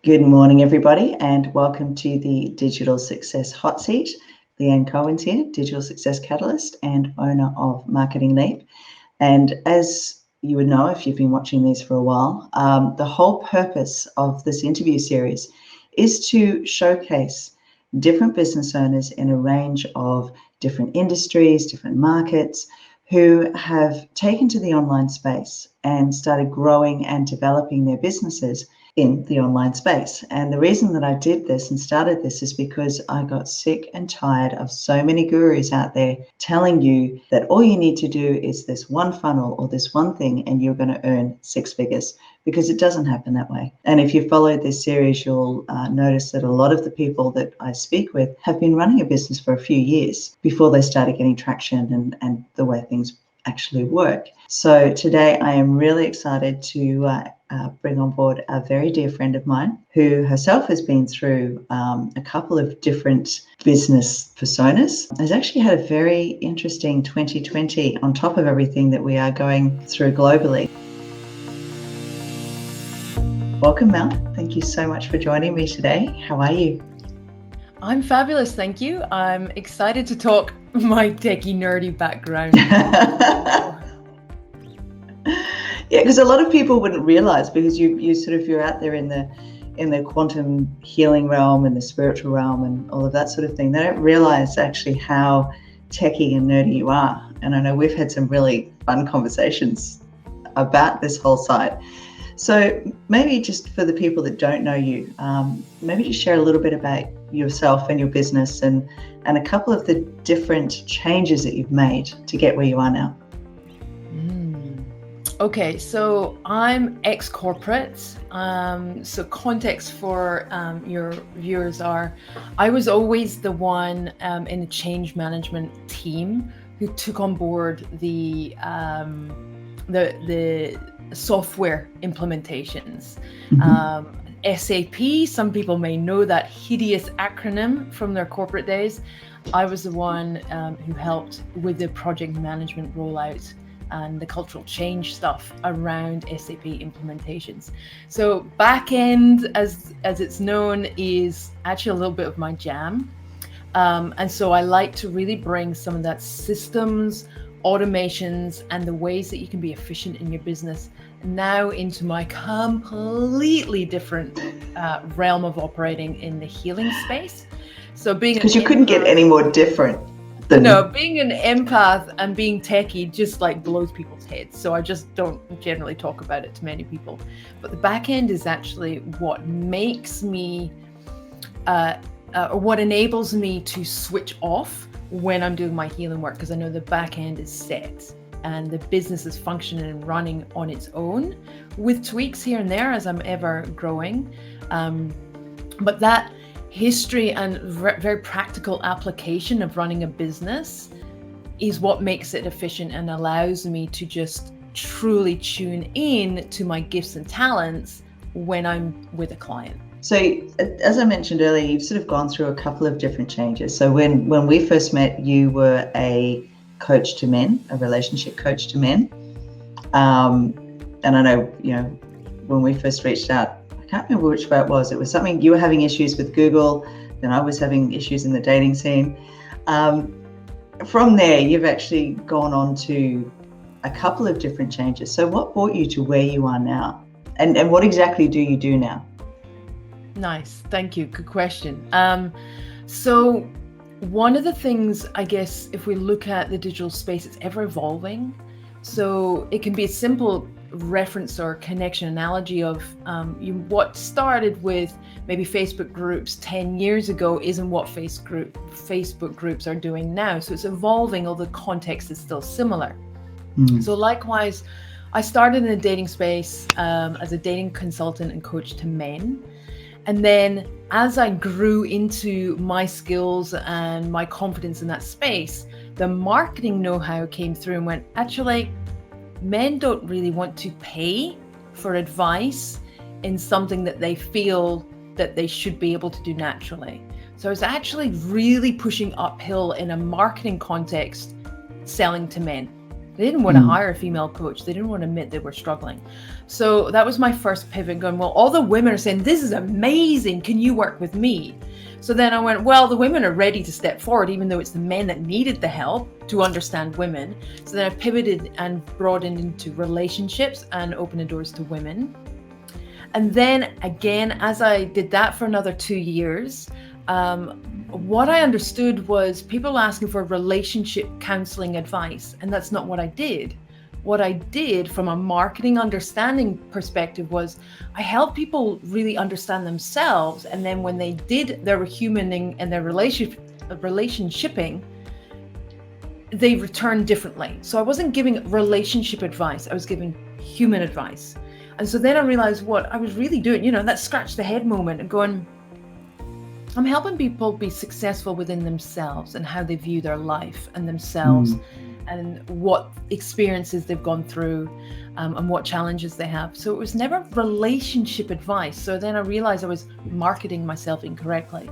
Good morning, everybody, and welcome to the Digital Success Hot Seat. Leanne Cohen's here, Digital Success Catalyst and owner of Marketing Leap. And as you would know if you've been watching these for a while, the whole purpose of this interview series is to showcase different business owners in a range of different industries, different markets, who have taken to the online space and started growing and developing their businesses in the online space. And the reason that I did this and started this is because I got sick and tired of so many gurus out there telling you that all you need to do is this one funnel or this one thing and you're going to earn six figures, because it doesn't happen that way. And if you followed this series, you'll notice that a lot of the people that I speak with have been running a business for a few years before they started getting traction and the way things actually work. So today I am really excited to bring on board a very dear friend of mine who herself has been through a couple of different business personas, has actually had a very interesting 2020 on top of everything that we are going through globally. Welcome, Mel. Thank you so much for joining me today. How are you? I'm fabulous, thank you. I'm excited to talk my techie nerdy background. Yeah, because a lot of people wouldn't realize, because you're out there in the quantum healing realm and the spiritual realm and all of that sort of thing. They don't realize actually how techie and nerdy you are. And I know we've had some really fun conversations about this whole side. So maybe just for the people that don't know you, maybe just share a little bit about yourself and your business and a couple of the different changes that you've made to get where you are now. Okay, so I'm ex-corporate. So context for your viewers are, I was always the one in the change management team who took on board the software implementations. SAP, some people may know that hideous acronym from their corporate days. I was the one who helped with the project management rollout and the cultural change stuff around SAP implementations. So back end, as it's known, is actually a little bit of my jam. And so I like to really bring some of that systems, automations, and the ways that you can be efficient in your business now into my completely different realm of operating in the healing space. So because you couldn't get any more different. Being an empath and being techie just like blows people's heads. So I just don't generally talk about it to many people. But the back end is actually what makes me, what enables me to switch off when I'm doing my healing work, because I know the back end is set and the business is functioning and running on its own with tweaks here and there as I'm ever growing. But that history and very practical application of running a business is what makes it efficient and allows me to just truly tune in to my gifts and talents when I'm with a client. So as I mentioned earlier, you've sort of gone through a couple of different changes. So when we first met, you were a coach to men, a relationship coach to men. And I know, when we first reached out, I can't remember which way it was. It was something, you were having issues with Google, then I was having issues in the dating scene. From there, you've actually gone on to a couple of different changes. So what brought you to where you are now? And what exactly do you do now? Nice. Thank you. Good question. So one of the things, I guess, if we look at the digital space, it's ever evolving. So it can be a simple reference or connection analogy of what started with maybe Facebook groups 10 years ago isn't what Facebook groups are doing now. So it's evolving, although the context is still similar. So likewise, I started in the dating space as a dating consultant and coach to men. And then as I grew into my skills and my confidence in that space, the marketing know-how came through and went, actually, men don't really want to pay for advice in something that they feel that they should be able to do naturally. So I was actually really pushing uphill in a marketing context, selling to men. They didn't want to hire a female coach. They didn't want to admit they were struggling. So that was my first pivot, going, well, all the women are saying, this is amazing. Can you work with me? So then I went, well, the women are ready to step forward, even though it's the men that needed the help to understand women. So then I pivoted and broadened into relationships and opened the doors to women. And then again, as I did that for another 2 years, what I understood was people asking for relationship counseling advice, and that's not what I did. What I did from a marketing understanding perspective was I helped people really understand themselves, and then when they did their humaning and their relationshiping, they returned differently. So I wasn't giving relationship advice, I was giving human advice. And so then I realized what I was really doing, that scratch the head moment and going, I'm helping people be successful within themselves and how they view their life and themselves and what experiences they've gone through and what challenges they have. So it was never relationship advice. So then I realized I was marketing myself incorrectly.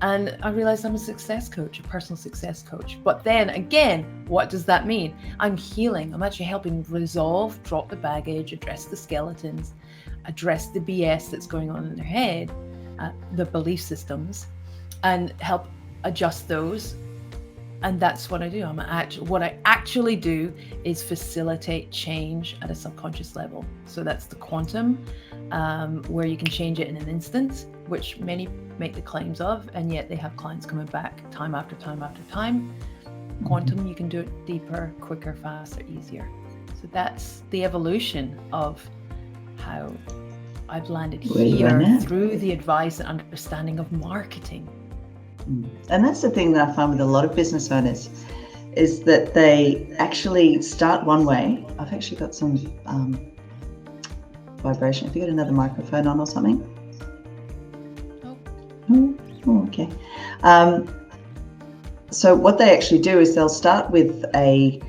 And I realized I'm a success coach, a personal success coach. But then again, what does that mean? I'm healing. I'm actually helping resolve, drop the baggage, address the skeletons, address the BS that's going on in their head, the belief systems, and help adjust those. And that's what I do. What I actually do is facilitate change at a subconscious level. So that's the quantum, where you can change it in an instant, which many make the claims of, and yet they have clients coming back time after time after time. Quantum, you can do it deeper, quicker, faster, easier. So that's the evolution of how I've landed here through the advice and understanding of marketing. And that's the thing that I find with a lot of business owners is that they actually start one way. I've actually got some vibration. Have you got another microphone on or something? Oh, okay. So what they actually do is they'll start with an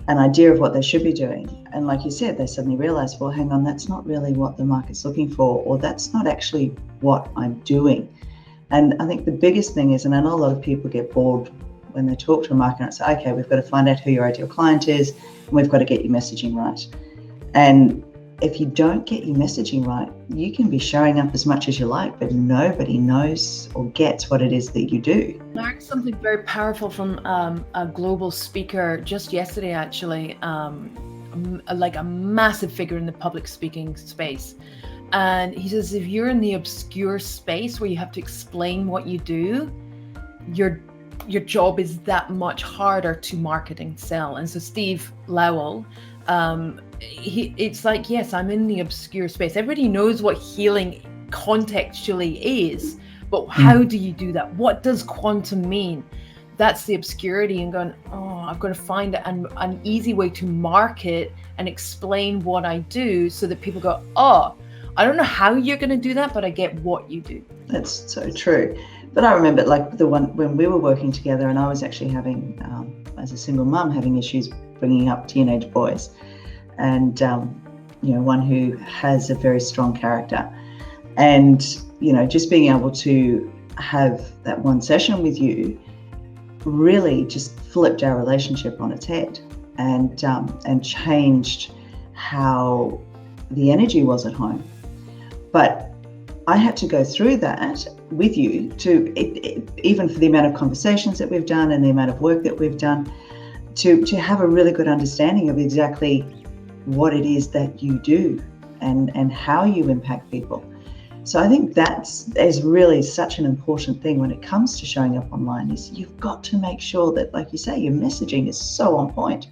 idea of what they should be doing. And like you said, they suddenly realize, well, hang on, that's not really what the market's looking for, or that's not actually what I'm doing. And I think the biggest thing is, and I know a lot of people get bored when they talk to a marketer and say, okay, we've got to find out who your ideal client is, and we've got to get your messaging right. And if you don't get your messaging right, you can be showing up as much as you like, but nobody knows or gets what it is that you do. I learned something very powerful from a global speaker just yesterday, actually, like a massive figure in the public speaking space. And he says, if you're in the obscure space where you have to explain what you do, your job is that much harder to market and sell. And so Steve Lowell, it's like, yes, I'm in the obscure space. Everybody knows what healing contextually is, but how do you do that? What does quantum mean? That's the obscurity, and going, I've got to find an easy way to market and explain what I do so that people go, I don't know how you're going to do that, but I get what you do. That's so true. But I remember like the one when we were working together, and I was actually having, as a single mum, having issues bringing up teenage boys, and one who has a very strong character, and just being able to have that one session with you really just flipped our relationship on its head, and changed how the energy was at home. But I had to go through that with you even for the amount of conversations that we've done and the amount of work that we've done, to have a really good understanding of exactly what it is that you do and how you impact people. So I think that is really such an important thing when it comes to showing up online, is you've got to make sure that, like you say, your messaging is so on point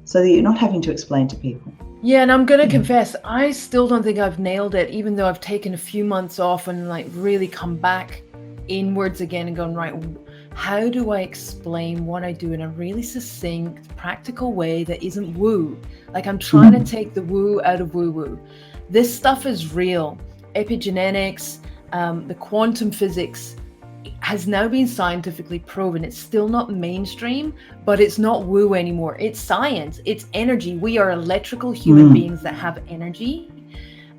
so that you're not having to explain to people. Yeah, and I'm going to confess, I still don't think I've nailed it, even though I've taken a few months off and like really come back inwards again and gone, right, how do I explain what I do in a really succinct, practical way that isn't woo? Like I'm trying to take the woo out of woo-woo. This stuff is real. Epigenetics, the quantum physics has now been scientifically proven. It's still not mainstream, but it's not woo anymore. It's science, it's energy. We are electrical human beings that have energy.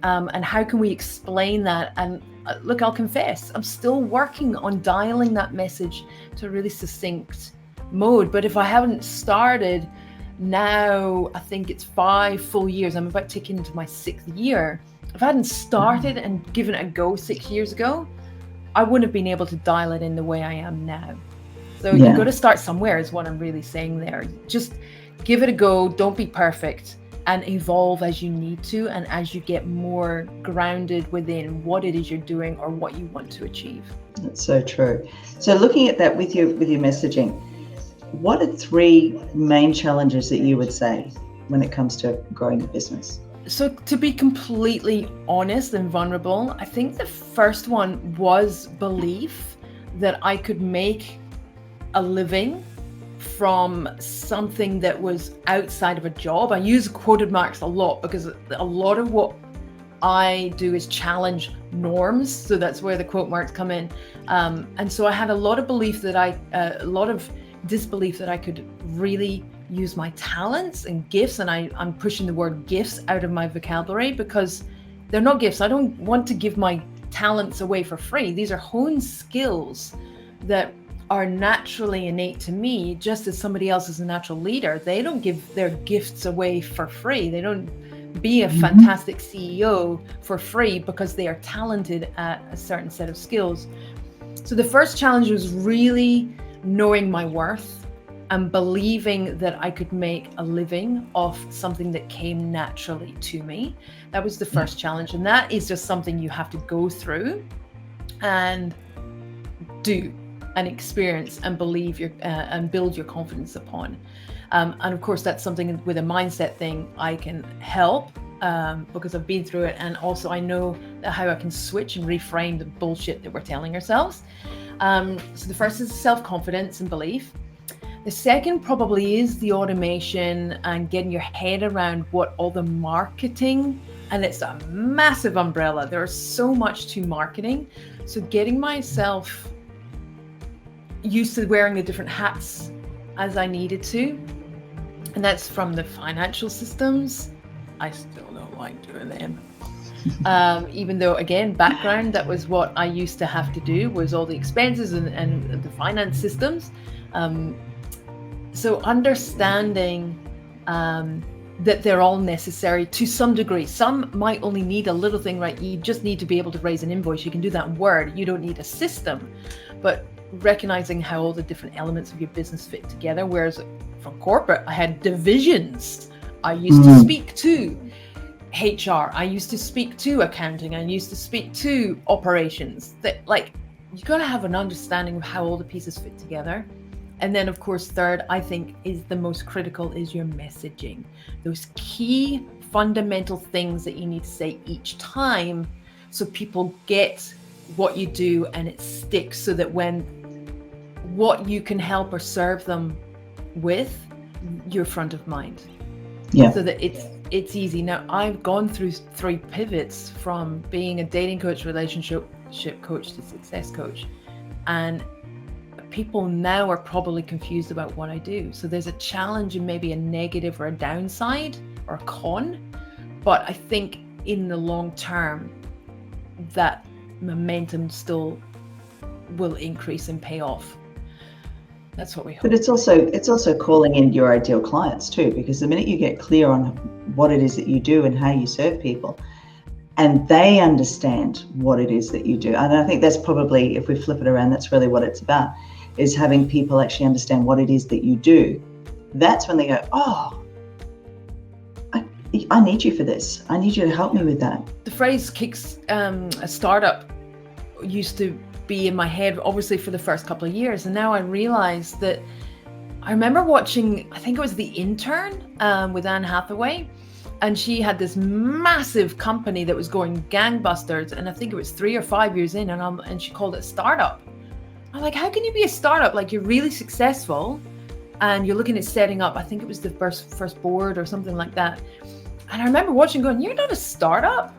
And how can we explain that? And look, I'll confess, I'm still working on dialing that message to a really succinct mode. But if I haven't started now I think it's 5 full years. I'm about to take into my 6th year. If I hadn't started and given it a go 6 years ago, I wouldn't have been able to dial it in the way I am now. So you've got to start somewhere is what I'm really saying there. Just give it a go. Don't be perfect, and evolve as you need to, and as you get more grounded within what it is you're doing or what you want to achieve. That's so true. So looking at that with your messaging, what are 3 main challenges that you would say when it comes to growing a business? So to be completely honest and vulnerable, I think the first one was belief that I could make a living from something that was outside of a job. I use quoted marks a lot because a lot of what I do is challenge norms. So that's where the quote marks come in. And so I had a lot of belief that a lot of disbelief that I could really use my talents and gifts. And I'm pushing the word gifts out of my vocabulary because they're not gifts. I don't want to give my talents away for free. These are honed skills that are naturally innate to me, just as somebody else is a natural leader. They don't give their gifts away for free. They don't be a fantastic CEO for free because they are talented at a certain set of skills. So the first challenge was really knowing my worth and believing that I could make a living off something that came naturally to me. That was the first challenge. And that is just something you have to go through and do and experience and believe and build your confidence upon. And of course, that's something with a mindset thing I can help because I've been through it. And also I know how I can switch and reframe the bullshit that we're telling ourselves. So the first is self-confidence and belief. The second probably is the automation and getting your head around what all the marketing, and it's a massive umbrella. There's so much to marketing. So getting myself used to wearing the different hats as I needed to. And that's from the financial systems. I still don't like doing them. Even though, again, background, that was what I used to have to do, was all the expenses and the finance systems. So understanding that they're all necessary to some degree. Some might only need a little thing, right? You just need to be able to raise an invoice. You can do that in Word. You don't need a system. But recognizing how all the different elements of your business fit together. Whereas from corporate, I had divisions. I used to speak to HR. I used to speak to accounting. I used to speak to operations. That, like, you got to have an understanding of how all the pieces fit together. And then, of course, third, I think is the most critical, is your messaging. Those key fundamental things that you need to say each time so people get what you do and it sticks, so that when what you can help or serve them with, you're front of mind. Yeah. So that it's easy. Now, I've gone through 3 pivots from being a dating coach, relationship coach to success coach. And people now are probably confused about what I do. So there's a challenge and maybe a negative or a downside or a con. But I think in the long term, that momentum still will increase and pay off. That's what we hope. But it's also calling in your ideal clients too, because the minute you get clear on what it is that you do and how you serve people, and they understand what it is that you do, and I think that's probably, if we flip it around, that's really what it's about, is having people actually understand what it is that you do. That's when they go, oh, I need you for this. I need you to help me with that. The phrase kicks a startup used to be in my head, obviously, for the first couple of years. And now I realize that I remember watching, I think it was The Intern with Anne Hathaway. And she had this massive company that was going gangbusters. And I think it was 3 or 5 years in, and she called it a startup. I'm like, how can you be a startup? Like, you're really successful and you're looking at setting up, I think it was the first board or something like that. And I remember watching going, you're not a startup.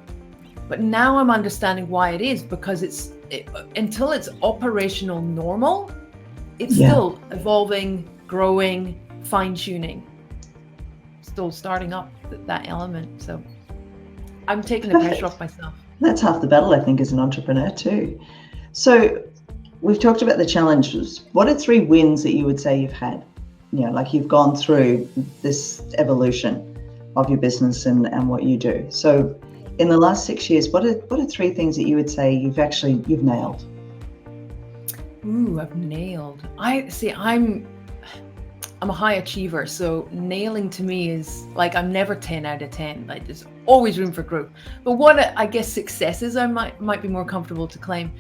But now I'm understanding why it is, because until it's operational normal, it's still evolving, growing, fine-tuning, still starting up that element. So I'm taking the pressure off myself. That's half the battle, I think, as an entrepreneur too. So we've talked about the challenges. What are 3 wins that you would say you've had like you've gone through this evolution of your business and what you do. So in the last 6 years, what are 3 things that you would say you've nailed? Ooh, I've nailed. I'm a high achiever, so nailing to me is like I'm never 10 out of 10. Like there's always room for growth. But what I guess successes I might be more comfortable to claim.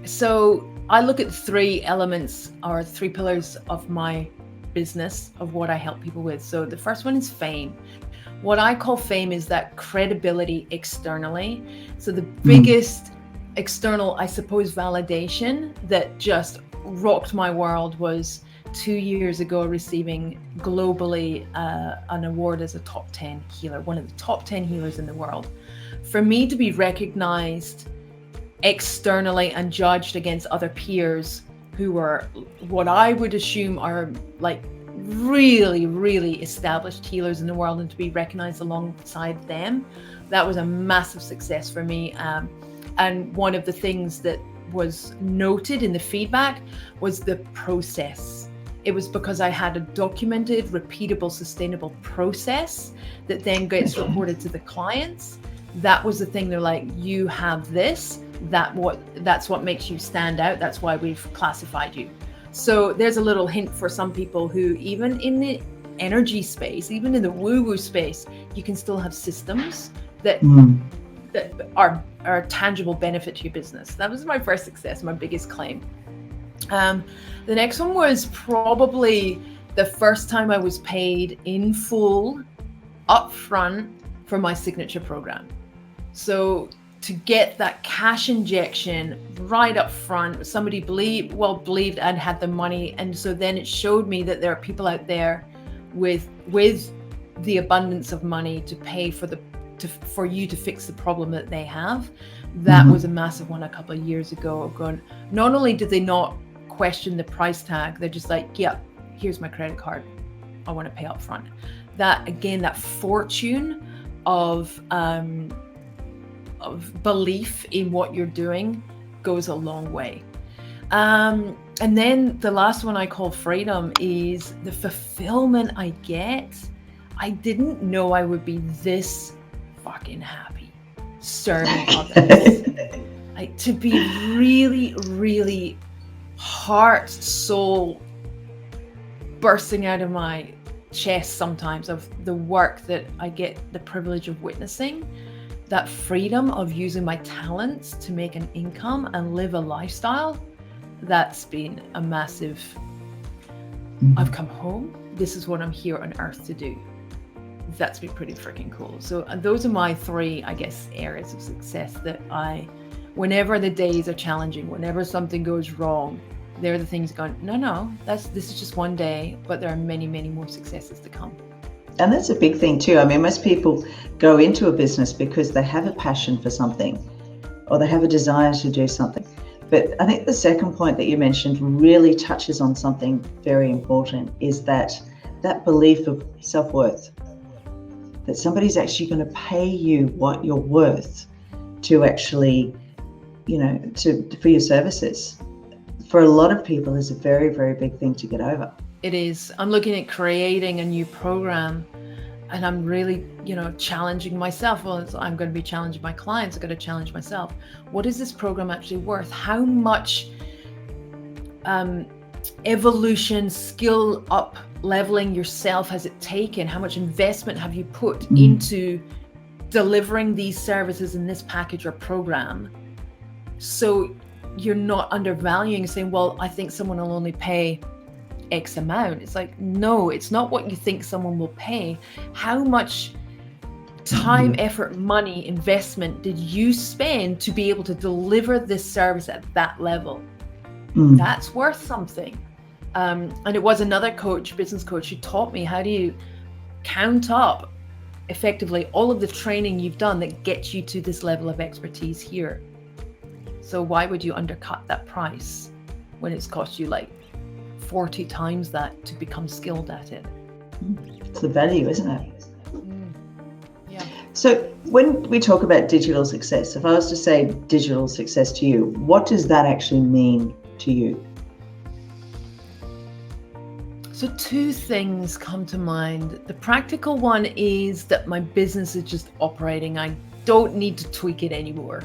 So I look at 3 elements or 3 pillars of my business of what I help people with. So the first one is fame. What I call fame is that credibility externally. So the biggest external, I suppose, validation that just rocked my world was 2 years ago receiving globally an award as a top 10 healer, one of the top 10 healers in the world. For me to be recognized externally and judged against other peers who were what I would assume are like really, really established healers in the world, and to be recognized alongside them, that was a massive success for me. And one of the things that was noted in the feedback was the process. It was because I had a documented, repeatable, sustainable process that then gets reported to the clients. That was the thing. They're like, you have this, that's what makes you stand out. That's why we've classified you. So there's a little hint for some people who, even in the energy space, even in the woo-woo space, you can still have systems that are a tangible benefit to your business. That was my first success, my biggest claim. The next one was probably the first time I was paid in full upfront for my signature program. So to get that cash injection right up front, somebody believed and had the money. And so then it showed me that there are people out there with the abundance of money to pay for you to fix the problem that they have. That was a massive one a couple of years ago. Of going, not only did they not question the price tag, they're just like, yeah, here's my credit card, I want to pay up front. That again, that fortune of belief in what you're doing goes a long way. And then the last one I call freedom is the fulfillment I get. I didn't know I would be this fucking happy serving others. Like, to be really, really heart, soul bursting out of my chest sometimes of the work that I get the privilege of witnessing. That freedom of using my talents to make an income and live a lifestyle, that's been a massive, I've come home, this is what I'm here on earth to do. That's been pretty freaking cool. So those are my 3, I guess, areas of success that whenever the days are challenging, whenever something goes wrong, they're the things going, no, this is just one day, but there are many, many more successes to come. And that's a big thing too. I mean, most people go into a business because they have a passion for something or they have a desire to do something. But I think the second point that you mentioned really touches on something very important, is that belief of self-worth, that somebody's actually going to pay you what you're worth to actually, for your services. For a lot of people, is a very, very big thing to get over. It is. I'm looking at creating a new program, and I'm really, challenging myself. Well, I'm going to be challenging my clients. I'm going to challenge myself. What is this program actually worth? How much evolution, skill up, leveling yourself has it taken? How much investment have you put into delivering these services in this package or program? So you're not undervaluing, saying, well, I think someone will only pay X amount. It's like, no, it's not what you think someone will pay. How much time, effort, money, investment did you spend to be able to deliver this service at that level? That's worth something. And it was another business coach, who taught me, how do you count up effectively all of the training you've done that gets you to this level of expertise here. So why would you undercut that price when it's cost you like 40 times that to become skilled at it? It's the value, isn't it? Yeah. So when we talk about digital success, if I was to say digital success to you, what does that actually mean to you? So two things come to mind. The practical one is that my business is just operating. I don't need to tweak it anymore.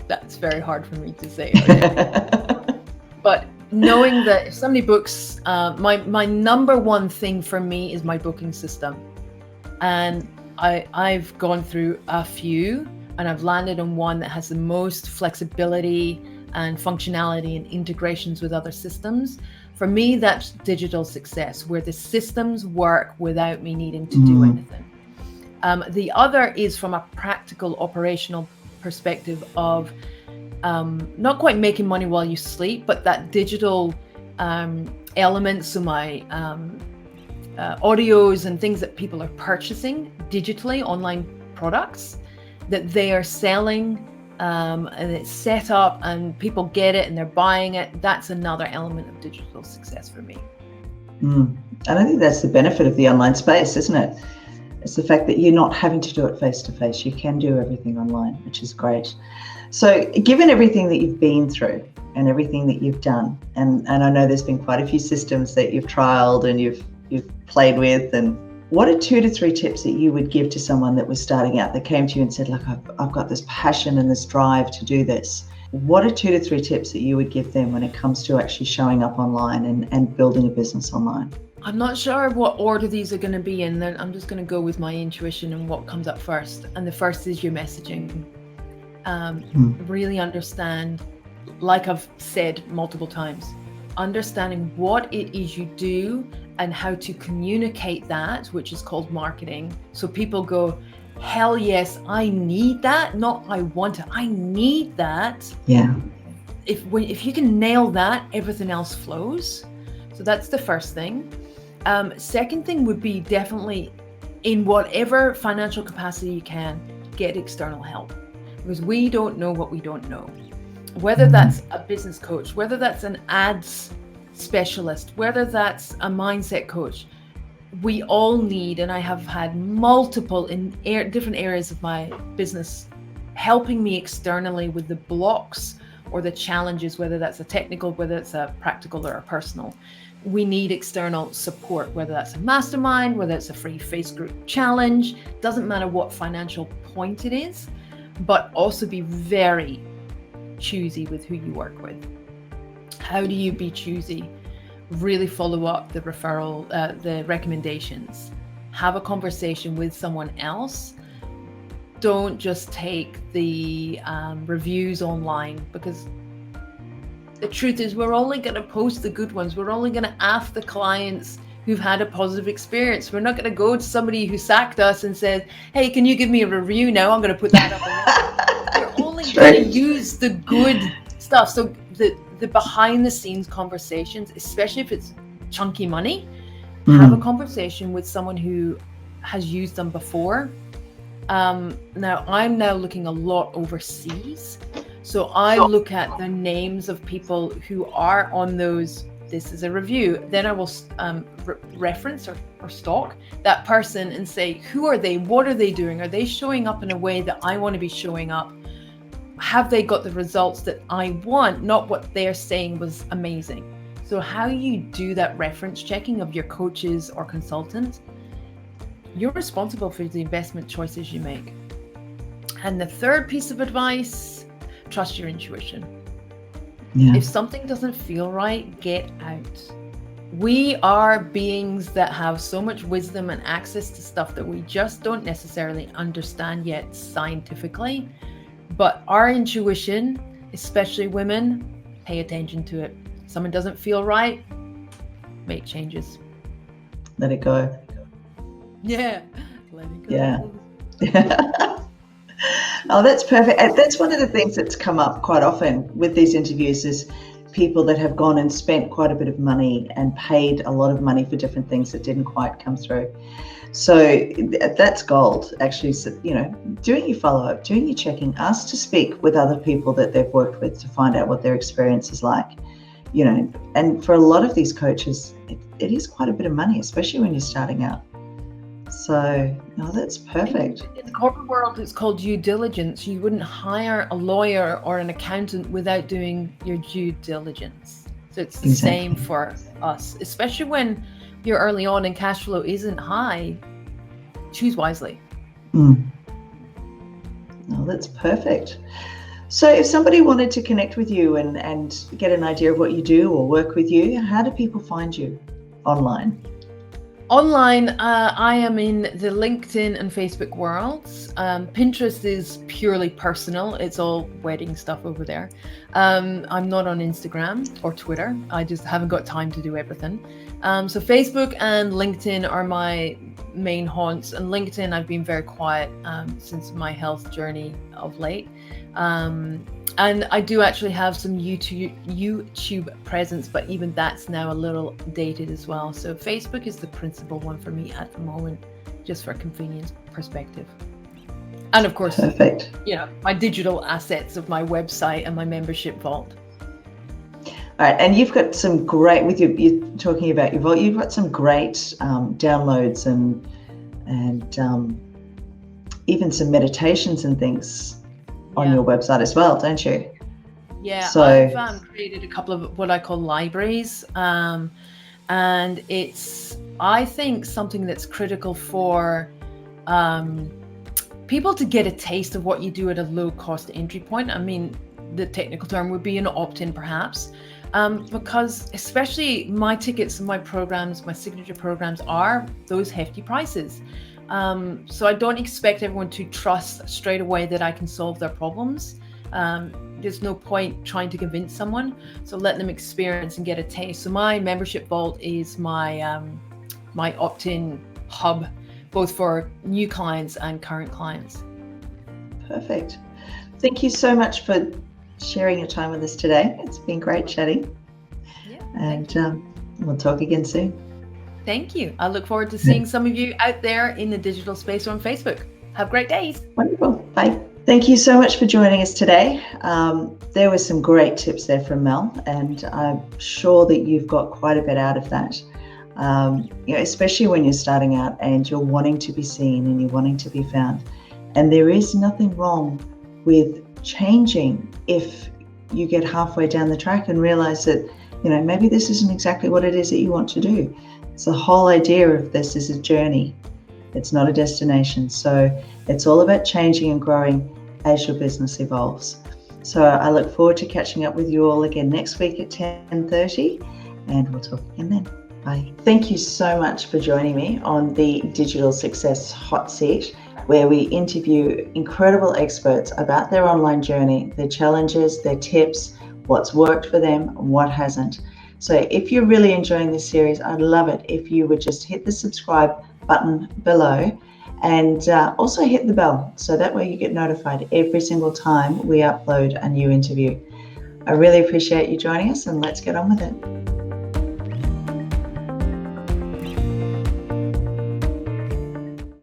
That's very hard for me to say. But knowing that if somebody books, my number one thing for me is my booking system. And I've gone through a few, and I've landed on one that has the most flexibility and functionality and integrations with other systems. For me, that's digital success, where the systems work without me needing to do anything. The other is from a practical operational perspective of not quite making money while you sleep, but that digital element. So my audios and things that people are purchasing digitally, online products that they are selling, and it's set up and people get it and they're buying it. That's another element of digital success for me. And I think that's the benefit of the online space, isn't it? It's the fact that you're not having to do it face to face. You can do everything online, which is great. So given everything that you've been through and everything that you've done, and I know there's been quite a few systems that you've trialed and you've played with, and what are 2 to 3 tips that you would give to someone that was starting out, that came to you and said, look, I've got this passion and this drive to do this? What are 2 to 3 tips that you would give them when it comes to actually showing up online and building a business online? I'm not sure what order these are going to be in. I'm just going to go with my intuition and what comes up first. And the first is your messaging. Really understand, like I've said multiple times, understanding what it is you do and how to communicate that, which is called marketing. So people go, hell yes, I need that. Not I want it, I need that. Yeah. If you can nail that, everything else flows. So that's the first thing. Second thing would be definitely, in whatever financial capacity you can, get external help, because we don't know what we don't know. Whether that's a business coach, whether that's an ads specialist, whether that's a mindset coach, we all need, and I have had multiple in different areas of my business helping me externally with the blocks or the challenges, whether that's a technical, whether it's a practical or a personal. We need external support, whether that's a mastermind, whether it's a free face group challenge, doesn't matter what financial point it is, but also be very choosy with who you work with. How do you be choosy? Really follow up the referral, the recommendations. Have a conversation with someone else. Don't just take the reviews online, because the truth is we're only going to post the good ones. We're only going to ask the clients who've had a positive experience. We're not going to go to somebody who sacked us and said, hey, can you give me a review now? I'm going to put that up. We're only going to use the good stuff. So the behind the scenes conversations, especially if it's chunky money, have a conversation with someone who has used them before. Now I'm looking a lot overseas. So I look at the names of people who are on those, this is a review. Then I will reference or stalk that person and say, who are they? What are they doing? Are they showing up in a way that I want to be showing up? Have they got the results that I want? Not what they're saying was amazing. So how you do that reference checking of your coaches or consultants, you're responsible for the investment choices you make. And the third piece of advice, trust your intuition. Yeah. If something doesn't feel right, get out. We are beings that have so much wisdom and access to stuff that we just don't necessarily understand yet scientifically. But our intuition, especially women, pay attention to it. If someone doesn't feel right, make changes. Let it go. Yeah, let it go. Yeah. Oh, that's perfect. That's one of the things that's come up quite often with these interviews is people that have gone and spent quite a bit of money and paid a lot of money for different things that didn't quite come through. So that's gold, actually. So, doing your follow-up, doing your checking, ask to speak with other people that they've worked with to find out what their experience is like. And for a lot of these coaches, it is quite a bit of money, especially when you're starting out. So, no, that's perfect. In the corporate world, it's called due diligence. You wouldn't hire a lawyer or an accountant without doing your due diligence. So it's the same for us, especially when you're early on and cash flow isn't high. Choose wisely. Oh, that's perfect. So if somebody wanted to connect with you and get an idea of what you do or work with you, how do people find you online? Online, I am in the LinkedIn and Facebook worlds. Pinterest is purely personal. It's all wedding stuff over there. I'm not on Instagram or Twitter. I just haven't got time to do everything. So Facebook and LinkedIn are my main haunts. And LinkedIn, I've been very quiet since my health journey of late. And I do actually have some YouTube presence, but even that's now a little dated as well. So Facebook is the principal one for me at the moment, just for convenience perspective. And of course, perfect. My digital assets of my website and my membership vault. All right, and you've got some great, you're talking about your vault, you've got some great downloads and even some meditations and things on your website as well, don't you? Yeah, so, I've created a couple of what I call libraries, and it's, I think, something that's critical for people to get a taste of what you do at a low cost entry point. I mean, the technical term would be an opt-in perhaps, because especially my tickets and my programs, my signature programs are those hefty prices. So I don't expect everyone to trust straight away that I can solve their problems. There's no point trying to convince someone. So let them experience and get a taste. So my membership vault is my my opt-in hub, both for new clients and current clients. Perfect. Thank you so much for sharing your time with us today. It's been great chatting. Yeah, and we'll talk again soon. Thank you. I look forward to seeing some of you out there in the digital space or on Facebook. Have great days. Wonderful. Bye. Thank you so much for joining us today. There were some great tips there from Mel, and I'm sure that you've got quite a bit out of that. Especially when you're starting out and you're wanting to be seen and you're wanting to be found. And there is nothing wrong with changing if you get halfway down the track and realize that, maybe this isn't exactly what it is that you want to do. So the whole idea of this is a journey. It's not a destination. So it's all about changing and growing as your business evolves. So I look forward to catching up with you all again next week at 10:30, and we'll talk again then. Bye. Thank you so much for joining me on the Digital Success Hot Seat, where we interview incredible experts about their online journey, their challenges, their tips, what's worked for them, and what hasn't. So if you're really enjoying this series, I'd love it if you would just hit the subscribe button below and also hit the bell, so that way you get notified every single time we upload a new interview. I really appreciate you joining us, and let's get on with it.